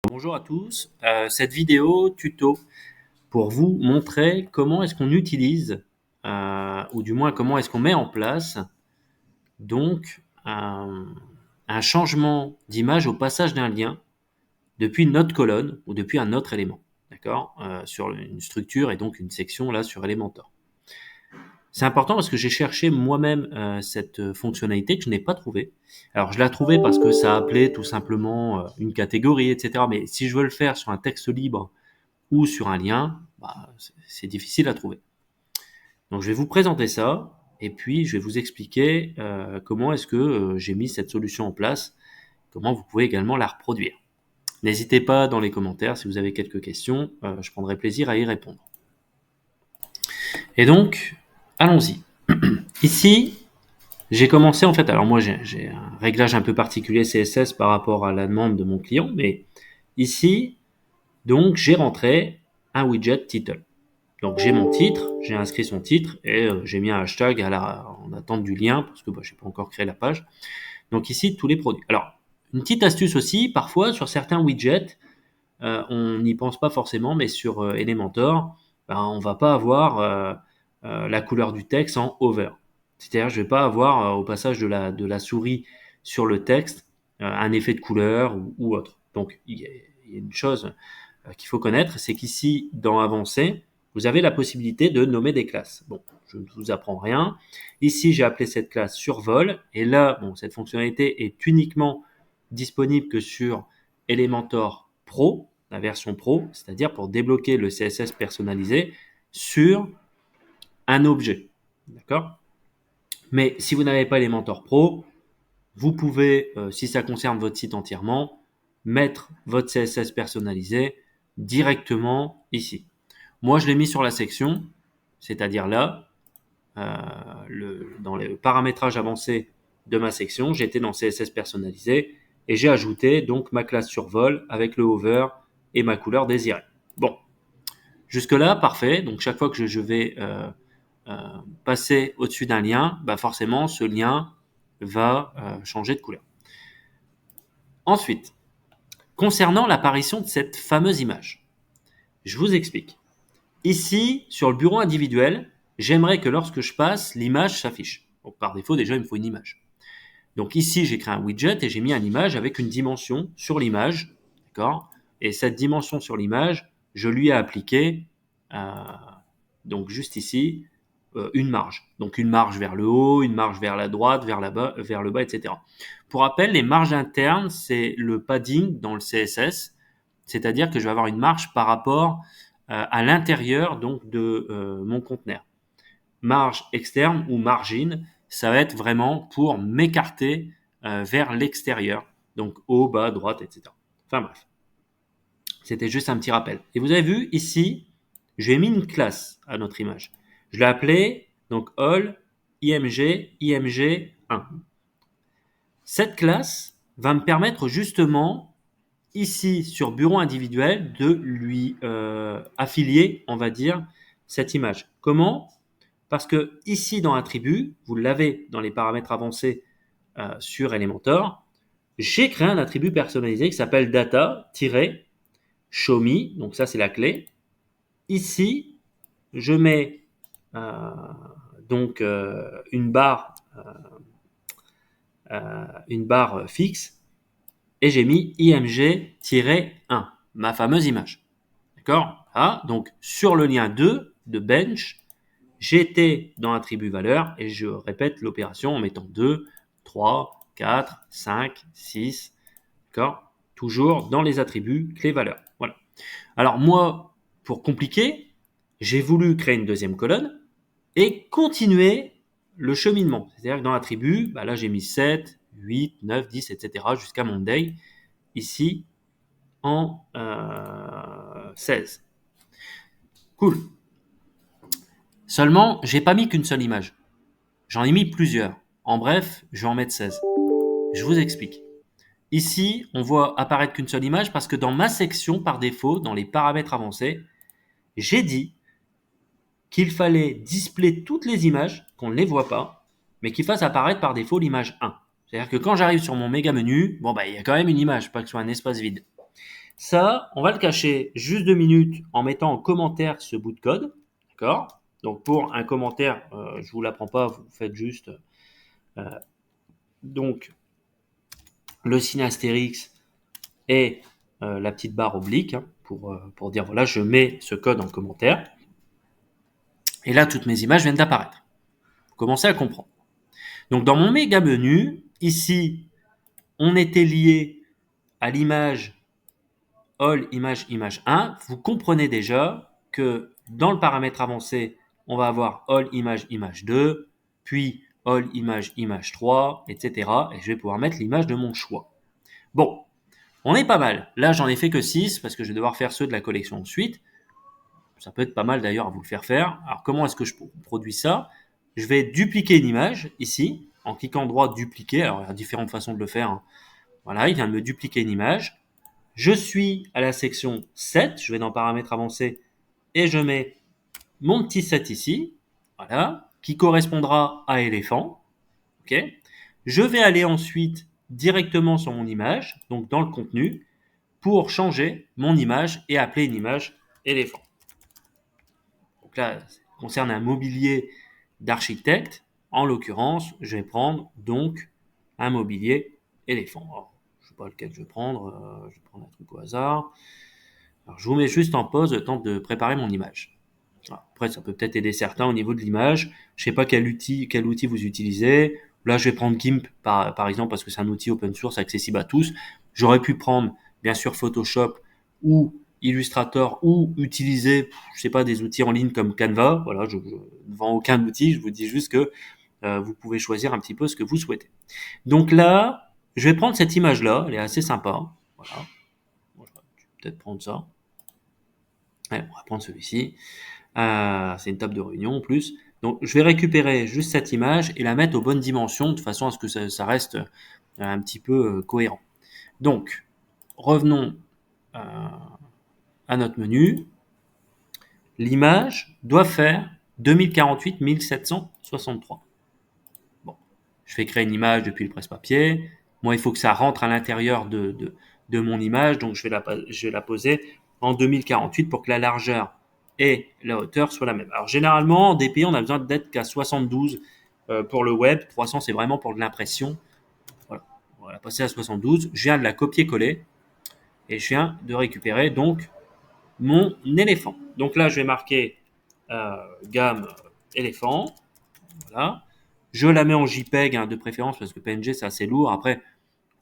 Bonjour à tous. Cette vidéo tuto pour vous montrer comment est-ce qu'on utilise, ou du moins comment est-ce qu'on met en place donc un changement d'image au passage d'un lien depuis une autre colonne ou depuis un autre élément, d'accord, sur une structure et donc une section là sur Elementor. C'est important parce que j'ai cherché moi-même cette fonctionnalité que je n'ai pas trouvée. Alors je l'ai trouvée parce que ça appelait tout simplement une catégorie, etc. Mais si je veux le faire sur un texte libre ou sur un lien, c'est difficile à trouver. Donc je vais vous présenter ça et puis je vais vous expliquer comment est-ce que j'ai mis cette solution en place, comment vous pouvez également la reproduire. N'hésitez pas dans les commentaires si vous avez quelques questions, je prendrai plaisir à y répondre. Et donc, allons-y. Ici, j'ai commencé en fait, alors moi j'ai un réglage un peu particulier CSS par rapport à la demande de mon client, mais ici, donc j'ai rentré un widget title. Donc j'ai mon titre, j'ai inscrit son titre et j'ai mis un hashtag en attente du lien parce que je n'ai pas encore créé la page. Donc ici, tous les produits. Alors, une petite astuce aussi, parfois sur certains widgets, on n'y pense pas forcément, mais sur Elementor, on va pas avoir la couleur du texte en hover. C'est-à-dire, je vais pas avoir au passage de la souris sur le texte un effet de couleur ou autre. Donc, il y a une chose qu'il faut connaître, c'est qu'ici, dans Avancé, vous avez la possibilité de nommer des classes. Bon, je ne vous apprends rien. Ici, j'ai appelé cette classe survol, et là, bon, cette fonctionnalité est uniquement disponible que sur Elementor Pro, la version Pro, c'est-à-dire pour débloquer le CSS personnalisé sur un objet. D'accord? Mais si vous n'avez pas Elementor Pro, vous pouvez, si ça concerne votre site entièrement, mettre votre CSS personnalisé directement ici. Moi, je l'ai mis sur la section, c'est-à-dire là, dans le paramétrage avancé de ma section, j'étais dans CSS personnalisé et j'ai ajouté donc ma classe survol avec le hover et ma couleur désirée. Bon, jusque-là, parfait. Donc chaque fois que je vais passer au-dessus d'un lien, forcément, ce lien va changer de couleur. Ensuite, concernant l'apparition de cette fameuse image, je vous explique. Ici, sur le bureau individuel, j'aimerais que lorsque je passe, l'image s'affiche. Donc, par défaut, déjà, il me faut une image. Donc ici, j'ai créé un widget et j'ai mis une image avec une dimension sur l'image. D'accord? Et cette dimension sur l'image, je lui ai appliqué, donc juste ici, une marge. Donc une marge vers le haut, une marge vers la droite, vers le bas, etc. Pour rappel, les marges internes, c'est le padding dans le CSS, c'est-à-dire que je vais avoir une marge par rapport à l'intérieur donc de mon conteneur. Marge externe ou margin, ça va être vraiment pour m'écarter vers l'extérieur, donc haut, bas, droite, etc. Enfin bref, c'était juste un petit rappel. Et vous avez vu ici, j'ai mis une classe à notre image. Je l'ai appelée donc all img 1. Cette classe va me permettre justement ici sur bureau individuel de lui affilier, on va dire, cette image. Comment? Parce que ici dans attribut, vous l'avez dans les paramètres avancés sur Elementor, j'ai créé un attribut personnalisé qui s'appelle data-show me, donc ça c'est la clé. Ici, je mets donc une barre fixe et j'ai mis img-1, ma fameuse image. D'accord? Donc sur le lien 2 de bench, j'étais dans attribut valeur et je répète l'opération en mettant 2, 3, 4, 5, 6, d'accord? Toujours dans les attributs clés valeurs. Voilà. Alors moi, pour compliquer, j'ai voulu créer une deuxième colonne et continuer le cheminement. C'est-à-dire que dans l'attribut, là j'ai mis 7, 8, 9, 10, etc. jusqu'à Monday, ici en 16. Cool. Seulement, j'ai pas mis qu'une seule image. J'en ai mis plusieurs. En bref, je vais en mettre 16. Je vous explique. Ici, on voit apparaître qu'une seule image parce que dans ma section, par défaut, dans les paramètres avancés, j'ai dit qu'il fallait display toutes les images, qu'on ne les voit pas, mais qu'il fasse apparaître par défaut l'image 1. C'est-à-dire que quand j'arrive sur mon méga menu, il y a quand même une image, pas que ce soit un espace vide. Ça, on va le cacher juste 2 minutes en mettant en commentaire ce bout de code. D'accord? Donc pour un commentaire, je vous l'apprends pas, vous faites juste donc le signe astérix et la petite barre oblique hein, pour dire voilà, je mets ce code en commentaire. Et là, toutes mes images viennent d'apparaître. Vous commencez à comprendre. Donc dans mon méga menu, ici, on était lié à l'image all image image 1. Vous comprenez déjà que dans le paramètre avancé, on va avoir all image image 2, puis all image image 3, etc. Et je vais pouvoir mettre l'image de mon choix. Bon, on est pas mal. Là, j'en ai fait que 6 parce que je vais devoir faire ceux de la collection ensuite. Ça peut être pas mal d'ailleurs à vous le faire faire. Alors, comment est-ce que je produis ça? Je vais dupliquer une image ici, en cliquant droit dupliquer. Alors, il y a différentes façons de le faire. Hein. Voilà, il vient de me dupliquer une image. Je suis à la section 7. Je vais dans paramètres avancés et je mets mon petit 7 ici. Voilà, qui correspondra à éléphant. Ok. Je vais aller ensuite directement sur mon image, donc dans le contenu, pour changer mon image et appeler une image éléphant. Donc là, ça concerne un mobilier d'architecte. En l'occurrence, je vais prendre donc un mobilier éléphant. Alors, je ne sais pas lequel je vais prendre. Je vais prendre un truc au hasard. Alors, je vous mets juste en pause le temps de préparer mon image. Après, ça peut peut-être aider certains au niveau de l'image. Je ne sais pas quel outil vous utilisez. Là, je vais prendre GIMP par exemple parce que c'est un outil open source accessible à tous. J'aurais pu prendre bien sûr Photoshop ou Illustrator ou utiliser, je sais pas, des outils en ligne comme Canva. Voilà, je ne vends aucun outil. Je vous dis juste que vous pouvez choisir un petit peu ce que vous souhaitez. Donc là, je vais prendre cette image-là. Elle est assez sympa. Voilà. Bon, je vais peut-être prendre ça. Ouais, on va prendre celui-ci. C'est une table de réunion en plus. Donc, je vais récupérer juste cette image et la mettre aux bonnes dimensions de façon à ce que ça reste un petit peu cohérent. Donc, revenons à notre menu. L'image doit faire 2048-1763. Bon, je vais créer une image depuis le presse-papier. Moi, il faut que ça rentre à l'intérieur de mon image, donc je vais la poser en 2048 pour que la largeur et la hauteur soient la même. Alors généralement, en DPI, on a besoin d'être qu'à 72 pour le web. 300, c'est vraiment pour de l'impression. Voilà, on va la passer à 72. Je viens de la copier-coller et je viens de récupérer donc mon éléphant. Donc là, je vais marquer gamme éléphant. Voilà. Je la mets en JPEG hein, de préférence parce que PNG c'est assez lourd. Après,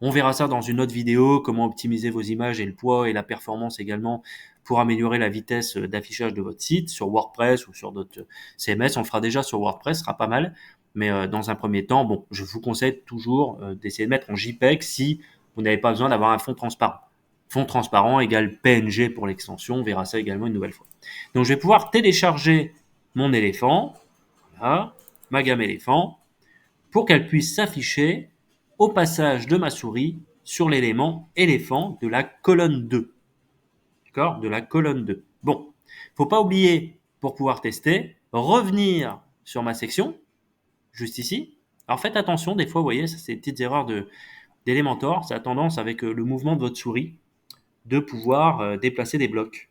on verra ça dans une autre vidéo, comment optimiser vos images et le poids et la performance également pour améliorer la vitesse d'affichage de votre site sur WordPress ou sur d'autres CMS. On le fera déjà sur WordPress, ce sera pas mal. Mais dans un premier temps, bon, je vous conseille toujours d'essayer de mettre en JPEG si vous n'avez pas besoin d'avoir un fond transparent. Fond transparent égale PNG pour l'extension. On verra ça également une nouvelle fois. Donc, je vais pouvoir télécharger mon éléphant, voilà, ma gamme éléphant, pour qu'elle puisse s'afficher au passage de ma souris sur l'élément éléphant de la colonne 2. D'accord? De la colonne 2. Bon, faut pas oublier, pour pouvoir tester, revenir sur ma section, juste ici. Alors faites attention, des fois, vous voyez, ça c'est des petites erreurs d'Elementor, ça a tendance avec le mouvement de votre souris de pouvoir déplacer des blocs.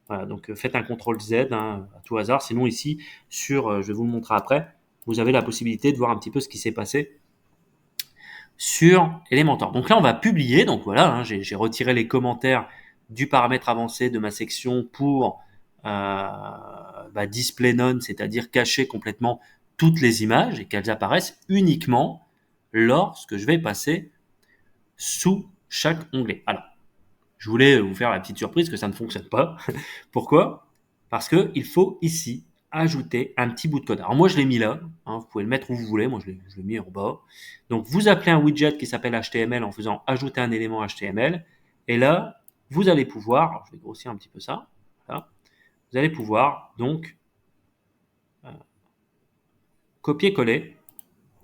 Voilà, donc faites un CTRL Z hein, à tout hasard. Sinon ici, je vais vous le montrer après, vous avez la possibilité de voir un petit peu ce qui s'est passé sur Elementor. Donc là, on va publier. Donc voilà, hein, j'ai retiré les commentaires du paramètre avancé de ma section pour display none, c'est-à-dire cacher complètement toutes les images et qu'elles apparaissent uniquement lorsque je vais passer sous chaque onglet. Alors, je voulais vous faire la petite surprise que ça ne fonctionne pas. Pourquoi? Parce que il faut ici ajouter un petit bout de code. Alors moi je l'ai mis là, hein, vous pouvez le mettre où vous voulez, moi je l'ai mis en bas. Donc vous appelez un widget qui s'appelle HTML en faisant ajouter un élément HTML. Et là, vous allez pouvoir, alors je vais grossir un petit peu ça, voilà, vous allez pouvoir donc copier-coller.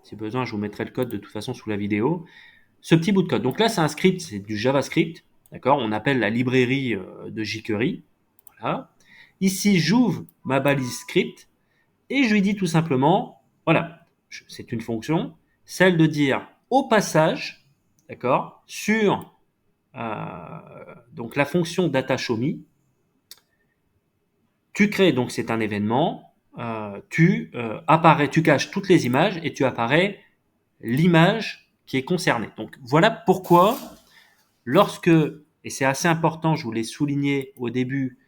Si besoin, je vous mettrai le code de toute façon sous la vidéo. Ce petit bout de code. Donc là, c'est un script, c'est du JavaScript. D'accord? On appelle la librairie de jQuery. Voilà. Ici, j'ouvre ma balise script et je lui dis tout simplement, voilà, c'est une fonction, celle de dire au passage, d'accord, sur donc la fonction data show me. Tu crées, donc c'est un événement, tu caches toutes les images et tu apparais l'image qui est concernée. Donc voilà pourquoi, lorsque, et c'est assez important, je vous l'ai souligné au début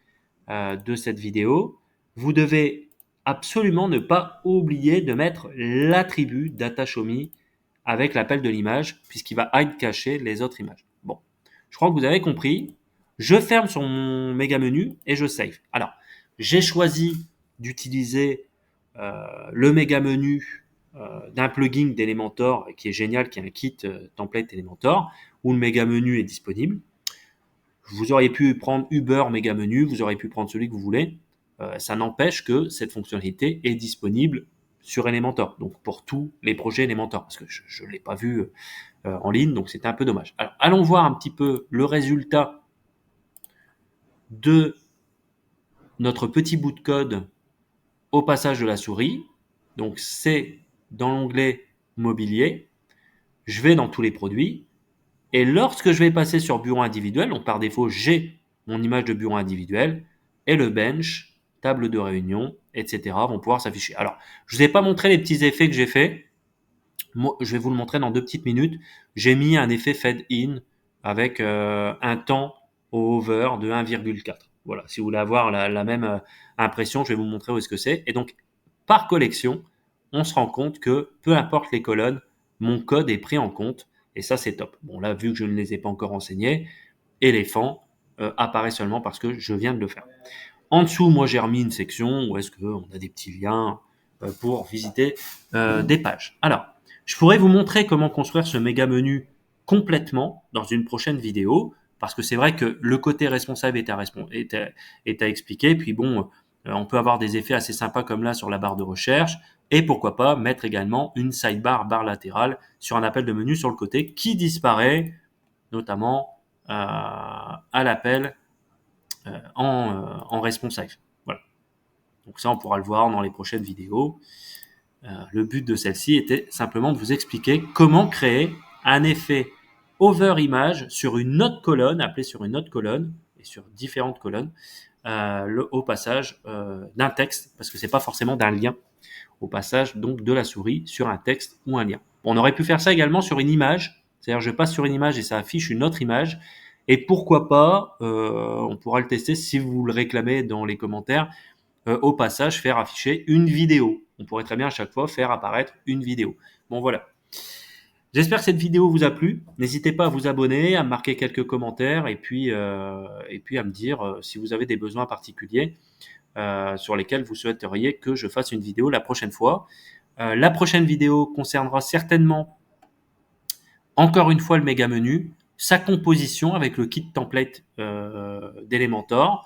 de cette vidéo, vous devez absolument ne pas oublier de mettre l'attribut data show me avec l'appel de l'image, puisqu'il va hide cacher les autres images. Bon, je crois que vous avez compris. Je ferme sur mon méga menu et je save. Alors, j'ai choisi d'utiliser le méga menu d'un plugin d'Elementor qui est génial, qui est un kit template Elementor, où le méga menu est disponible. Vous auriez pu prendre Uber méga menu, vous auriez pu prendre celui que vous voulez. Ça n'empêche que cette fonctionnalité est disponible sur Elementor, donc pour tous les projets Elementor, parce que je ne l'ai pas vu en ligne, donc c'était un peu dommage. Alors, allons voir un petit peu le résultat de notre petit bout de code au passage de la souris. Donc, c'est dans l'onglet mobilier. Je vais dans tous les produits. Et lorsque je vais passer sur bureau individuel, donc par défaut, j'ai mon image de bureau individuel et le bench, table de réunion, etc. vont pouvoir s'afficher. Alors, je ne vous ai pas montré les petits effets que j'ai fait. Moi, je vais vous le montrer dans 2 petites minutes. J'ai mis un effet fade in avec un temps au over de 1,4. Voilà, si vous voulez avoir la même impression, je vais vous montrer où est-ce que c'est. Et donc, par collection, on se rend compte que peu importe les colonnes, mon code est pris en compte. Et ça, c'est top. Bon, là, vu que je ne les ai pas encore renseignés, éléphant apparaît seulement parce que je viens de le faire. En dessous, moi, j'ai remis une section où est-ce qu'on a des petits liens pour visiter des pages. Alors, je pourrais vous montrer comment construire ce méga menu complètement dans une prochaine vidéo, parce que c'est vrai que le côté responsable est à expliquer. Puis bon, on peut avoir des effets assez sympas comme là sur la barre de recherche, et pourquoi pas mettre également une sidebar, barre latérale, sur un appel de menu sur le côté qui disparaît, notamment à l'appel en responsive. Voilà. Donc ça, on pourra le voir dans les prochaines vidéos. Le but de celle-ci était simplement de vous expliquer comment créer un effet over image sur une autre colonne, appelée sur une autre colonne, et sur différentes colonnes, au passage d'un texte, parce que c'est pas forcément d'un lien, au passage donc de la souris sur un texte ou un lien. On aurait pu faire ça également sur une image, c'est-à-dire je passe sur une image et ça affiche une autre image, et pourquoi pas, on pourra le tester si vous le réclamez dans les commentaires, au passage faire afficher une vidéo. On pourrait très bien à chaque fois faire apparaître une vidéo. Bon voilà. J'espère que cette vidéo vous a plu. N'hésitez pas à vous abonner, à me marquer quelques commentaires et puis à me dire si vous avez des besoins particuliers sur lesquels vous souhaiteriez que je fasse une vidéo la prochaine fois. La prochaine vidéo concernera certainement encore une fois le méga menu, sa composition avec le kit template d'Elementor,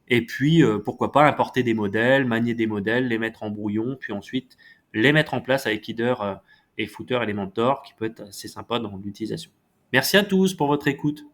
et puis pourquoi pas importer des modèles, manier des modèles, les mettre en brouillon, puis ensuite les mettre en place avec header et footer Elementor, qui peut être assez sympa dans l'utilisation. Merci à tous pour votre écoute.